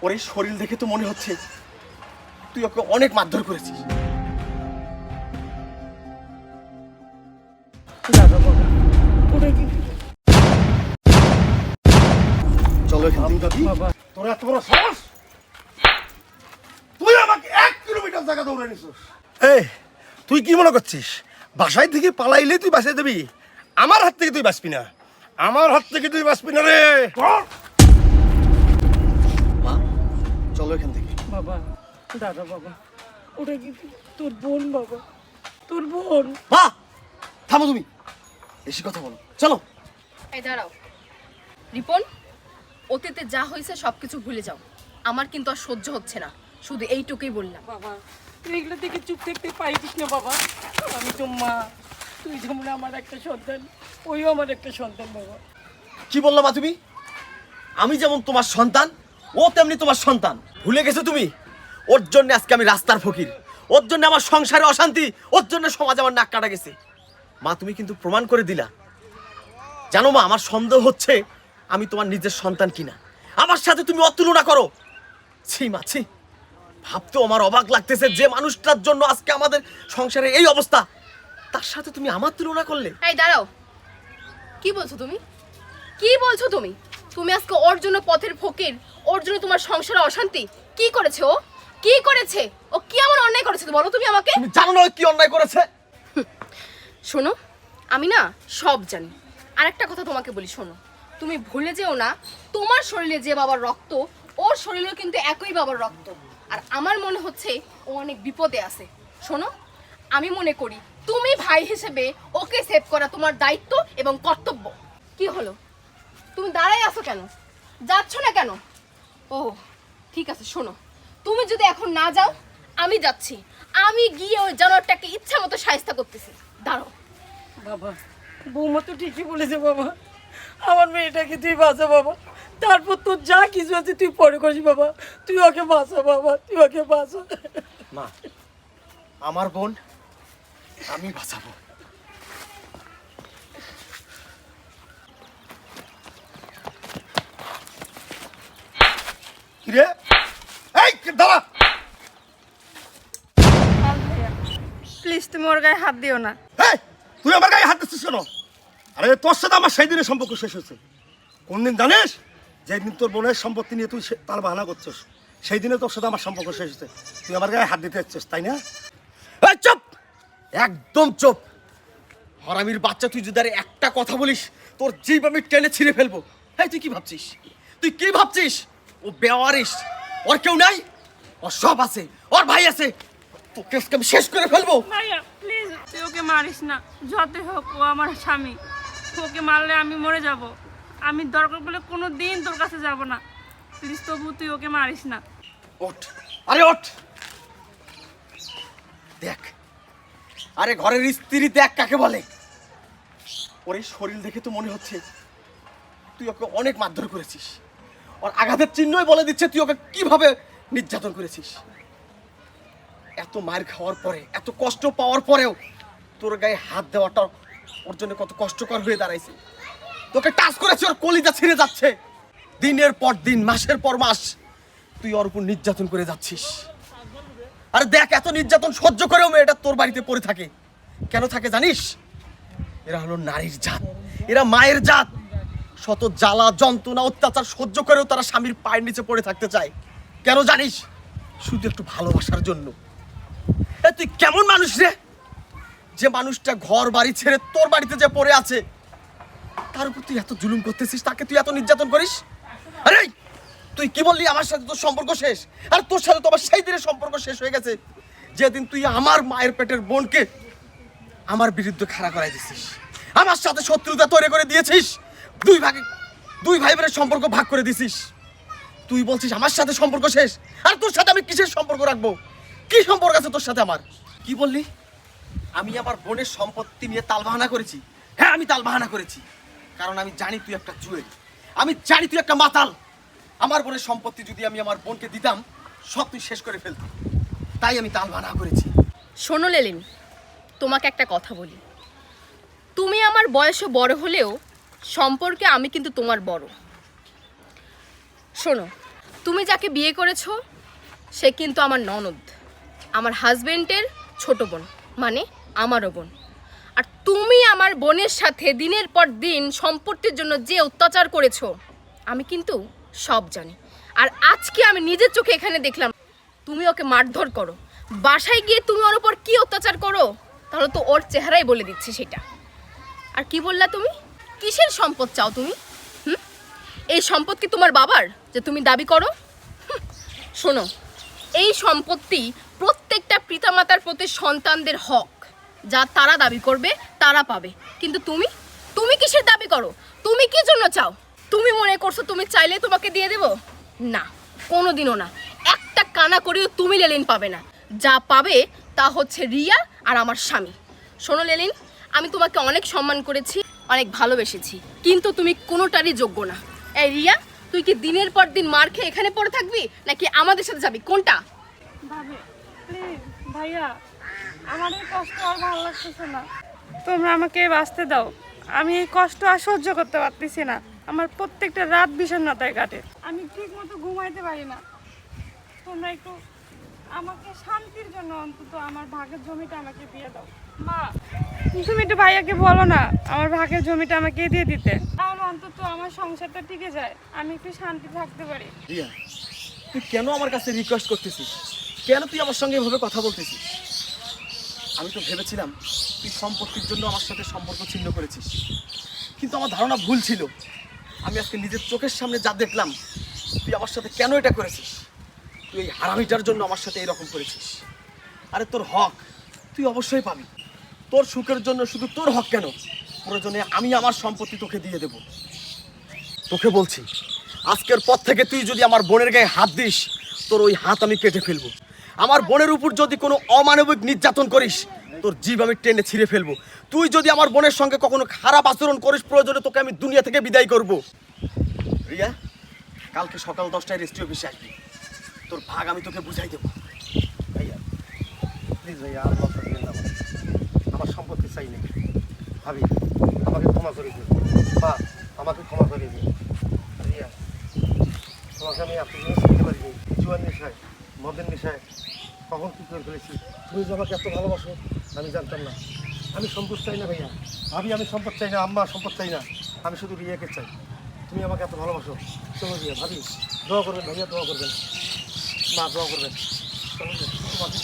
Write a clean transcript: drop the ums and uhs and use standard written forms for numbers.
ওর এই শরীর দেখে তো মনে হচ্ছে তুই ওকে অনেক মারধর করেছিস। চলো এখান থেকে বাবা। তোর এত বড় সাহস, তুই আমাকে 1 কিলোমিটার জায়গা দৌড়ে নিছিস। এই তুই কি মনে করছিস বাসায় থেকে পালাইলে তুই বাঁচিয়ে দেবি? আমার হাত থেকে তুই বাঁচবি না, আমার হাত থেকে তুই বাঁচবি না রে। মা চলো এখান থেকে। বাবা, দাদা বাবা, ওটা কি তোর বোন বাবা? তোর বোন? মা থামো, তুমি বেশি কথা বলো, চলো। এই দাঁড়াও রিপন, অতীতে যা হয়েছে সবকিছু ভুলে যাও। আমার কিন্তু আর সহ্য হচ্ছে না, শুধু এইটুকুই বললাম। বাবা তুই এগুলো থেকে চুপ থাকতে পারিস না বাবা। আমি তো মা, তুই যেমন আমার একটা সন্তান, ওইও আমার একটা সন্তান বাবা। কি বললো মা তুমি? আমি যেমন তোমার সন্তান, ও তেমনি তোমার সন্তান। ভুলে গেছো তুমি? ওর জন্য আজকে আমি রাস্তার ফকির, ওর জন্য আমার সংসারে অশান্তি, ওর জন্য সমাজ আমার নাক কাটা গেছে। মা তুমি কিন্তু প্রমাণ করে দিলা। জানো মা, আমার সন্দেহ হচ্ছে আমি তোমার নিজের সন্তান কিনা। আমার সাথে তুমি অতুলনা করো। ছি মা ছি, ভাবতেও আমার অবাক লাগতেছে যে মানুষটার জন্য আজকে আমাদের সংসারে এই অবস্থা, তার সাথে তুমি আমার তুলনা করলে। এই দাঁড়াও, কি বলছো তুমি? কি বলছো তুমি? তুমি আজকে ওর জন্য পথের ফকির, ওর জন্য তোমার সংসারে অশান্তি। কি করেছে ও? কি করেছে ও? কি এমন অন্যায় করেছে বলো তুমি আমাকে? তুমি জানো না ও কি অন্যায় করেছে? শোনো, আমি না সব জানি। আর একটা কথা তোমাকে বলি, শোনো, তুমি ভুলে যেও না তোমার শরীরে যে বাবার রক্ত, ওর শরীরেও কিন্তু একই বাবার রক্ত। আর আমার মনে হচ্ছে ও অনেক বিপদে আছে। শোনো, আমি মনে করি তুমি ভাই হিসেবে ওকে সেভ করা তোমার দায়িত্ব এবং কর্তব্য। কি হলো, তুমি দাঁড়াই আছো কেন? যাচ্ছ না কেন? ও ঠিক আছে, শোনো, তুমি যদি এখন না যাও আমি যাচ্ছি। আমি গিয়ে ওই জানোয়ারটাকে ইচ্ছা মতো শায়েস্তা করতেছি। দাঁড়াও। বাবা, বৌমা তো ঠিকই বলেছে বাবা, আমার মেয়েটাকে তুই বাঁচা বাবা। তারপর তোর যা কিছু আছে তুই পরে করিস বাবা। তুই ওকে বাঁচা বাবা, তুই ওকে বাঁচা। মা, আমার বোন আমি বাঁচাবো। কিরে, এই দাঁড়া। প্লিজ তুমি ওর গায়ে হাত দিও না। এই তুই আমার গায়ে হাত দিচ্ছিস কেন? আরে তোর সাথে আমার সেই দিনের সম্পর্ক শেষ হয়েছে। কোন দিন জানিস? যেদিন তোর বোনের সম্পত্তি নিয়ে তুই তার বাহানা করছিস, সেই দিনে তোর সাথে আমার সম্পর্ক শেষ হয়েছে। তুই আমার গায়ে হাত দিতে যাচ্ছিস, তাই না? এই চুপ, একদম চুপ। হারামির বাচ্চা, তুই যদি আর একটা কথা বলিস তোর জিভ আমি টেনে ছিঁড়ে ফেলবো। এই তুই কি ভাবছিস? তুই কি ভাবছিস? ও বেওয়ারিশ, ওর কেউ নাই, ওর সব আছে, ওর ভাই আছে। তোকে আজকে আমি শেষ করে ফেলবো। ভাইয়া প্লিজ তুই ওকে মারিস না, যতই হোক ও আমার স্বামী। ওকে মারলে আমি মরে যাব। আমি দরকার পড়লে কোনো দিন তোর কাছে যাব না। প্লিজ তবু তুই ওকে মারিস না। ওঠ, আরে ওঠ। দেখ, আরে ঘরের স্ত্রী দেখ কাকে বলে। ওর এই শরীর দেখে তো মনে হচ্ছে তুই ওকে অনেক মারধর করেছিস। ওর আঘাতের চিহ্নই বলে দিচ্ছে তুই ওকে কিভাবে নির্যাতন করেছিস। এত মার খাওয়ার পরে, এত কষ্ট পাওয়ার পরেও তোর গায়ে হাত দেওয়াটা ওর জন্য কত কষ্টকর হয়ে দাঁড়াইছে। তোকে টাচ করেছে, ওর কলিজা ছিঁড়ে যাচ্ছে। দিনের পর দিন, মাসের পর মাস তুই ওর উপর নির্যাতন করে যাচ্ছিস। আরে দেখ, এত নির্যাতন সহ্য করেও মেয়েটা তোর বাড়িতে পড়ে থাকে। কেন থাকে জানিস? এরা হলো নারীর জাত, এরা মায়ের জাত। শত জ্বালা যন্ত্রণা অত্যাচার সহ্য করেও তারা স্বামীর পায়ের নিচে পড়ে থাকতে চায়। কেন জানিস? শুধু একটু ভালোবাসার জন্য। তুই কেমন মানুষ রে, যে মানুষটা ঘর বাড়ি ছেড়ে তোর বাড়িতে যে পড়ে আছে তার উপর তুই এত জুলুম করতেছিস, তাকে তুই এত নির্যাতন করিস? আরে তুই কি বললি আমার সাথে তোর সম্পর্ক শেষ? আর তোর সাথে তো আমার সেই দিনের সম্পর্ক শেষ হয়ে গেছে যেদিন তুই আমার মায়ের পেটের বোনকে আমার বিরুদ্ধে খাড়া করাই দিছিস, আমার সাথে শত্রুতা তৈরি করে দিয়েছিস, দুই ভাই বোনের সম্পর্ক ভাগ করে দিছিস। তুই বলছিস আমার সাথে সম্পর্ক শেষ, আর তোর সাথে আমি কিসের সম্পর্ক রাখবো? কি সম্পর্ক আছে তোর সাথে আমার? কি বললি? আমি আমার বোনের সম্পত্তি নিয়ে তালবাহানা করেছি? হ্যাঁ, আমি তালবাহানা করেছি, কারণ আমি জানি তুই একটা জুয়েল, আমি জানি তুই একটা মাতাল। আমার বোনের সম্পত্তি যদি আমি আমার বোনকে দিতাম সব তুই শেষ করে ফেলতি, তাই আমি তালবাহানা করেছি। শোনো লেলিন, তোমাকে একটা কথা বলি। তুমি আমার বয়সে বড় হলেও সম্পর্কে আমি কিন্তু তোমার বড়। শোনো, তুমি যাকে বিয়ে করেছো সে কিন্তু আমার ননদ, আমার হাজবেন্ডের ছোট বোন, মানে আমারও বোন। আর তুমি আমার বোনের সাথে দিনের পর দিন সম্পত্তির জন্য যে অত্যাচার করেছো আমি কিন্তু সব জানি। আর আজকে আমি নিজের চোখে এখানে দেখলাম তুমি ওকে মারধর করো, বাসায় গিয়ে তুমি ওর উপর কি অত্যাচার করো, তাহলে তো ওর চেহারাই বলে দিচ্ছি সেটা। আর কি বললা তুমি, কিসের সম্পদ চাও তুমি? এই সম্পদ কি তোমার বাবার যে তুমি দাবি করো? শোনো, এই সম্পত্তি প্রত্যেকটা পিতামাতার প্রতি সন্তানদের হক, যা তারা দাবি করবে তারা পাবে। কিন্তু তুমি তুমি কিসের দাবি করো? তুমি কি জন্য চাও? তুমি মনে করছো তুমি চাইলে তোমাকে দিয়ে দেব? না, কোনোদিনও না। একটা কানা করেও তুমি লেলিন পাবে না। যা পাবে তা হচ্ছে রিয়া আর আমার স্বামী। শোনো লেলিন, আমি তোমাকে অনেক সম্মান করেছি, অনেক ভালোবেসেছি, কিন্তু তুমি কোনোটারই যোগ্য না। এই রিয়া, তুই কি দিনের পর দিন মার খেয়ে এখানে পড়ে থাকবি নাকি আমাদের সাথে যাবি, কোনটা? ভাবি প্লিজ, ভাইয়া আমার এই কষ্ট আর ভালো লাগতেছে না, তোমরা আমাকে বাঁচতে দাও। আমি এই কষ্ট আর সহ্য করতে পারতেছি না। আমার প্রত্যেকটা রাত বিষণ্ণতায় কাটে, আমি ঠিক মতো ঘুমাইতে পারি না। তোমরা একটু আমাকে শান্তির জন্য অন্তত আমার ভাগের জমিটা আমাকে দিয়ে দাও। মা, তুমি একটু ভাইয়াকে বলো না আমার ভাগের জমিটা আমাকে দিয়ে দিতে, তাহলে অন্তত আমার সংসারটা টিকে যায়, আমি একটু শান্তি থাকতে পারি। রিয়া, তুই কেন আমার কাছে রিকোয়েস্ট করতেছিস? কেন তুই আমার সঙ্গে এভাবে কথা বলতেছিস? আমি তো ভেবেছিলাম তুই সম্পত্তির জন্য আমার সাথে সম্পর্ক ছিন্ন করেছিস, কিন্তু আমার ধারণা ভুল ছিল। আমি আজকে নিজের চোখের সামনে যা দেখলাম, তুই আমার সাথে কেন এটা করেছিস? তুই এই হারামিটার জন্য আমার সাথে এরকম করেছিস। আরে তোর হক তুই অবশ্যই পাবি। তোর সুখের জন্য শুধু তোর হক কেন, প্রয়োজনে আমি আমার সম্পত্তি তোকে দিয়ে দেব। তোকে বলছি, আজকের পর থেকে তুই যদি আমার বোনের গায়ে হাত দিস, তোর ওই হাত আমি কেটে ফেলবো। আমার বোনের উপর যদি কোনো অমানবিক নির্যাতন করিস, তোর জীব আমি টেনে ছিঁড়ে ফেলবো। তুই যদি আমার বোনের সঙ্গে কখনো খারাপ আচরণ করিস, প্রয়োজনে তোকে আমি দুনিয়া থেকে বিদায় করব। রিয়া, কালকে সকাল 10টায় রেস্টি অফিসে আসবি, তোর ভাগ আমি তোকে বুঝাই দেবো। ভাইয়া প্লিজ ভাইয়া, আর কথা দিন না, আমার সম্পত্তি চাই নেই। ভাবি আমাকে ক্ষমা করে দিন, বা আমাকে ক্ষমা করে দিন। রিয়া, তোমাকে আমি এত জিনিস শিখতে পারিনি, জুয়ার নেশায়, মদের নেশায় কখন কী করে ফেলেছি। তুমি যে আমাকে এত ভালোবাসো আমি জানতাম না। আমি সম্পদ চাই না ভাইয়া, ভাবি আমি সম্পদ চাই না, আম্মা সম্পদ চাই না, আমি শুধু রিয়াকে চাই। তুমি আমাকে এত ভালোবাসো, চলো রিয়া। ভাবি দোয়া করবেন, ভাইয়া দোয়া করবেন, মা দোয়া করবেন, চলো তোমাকে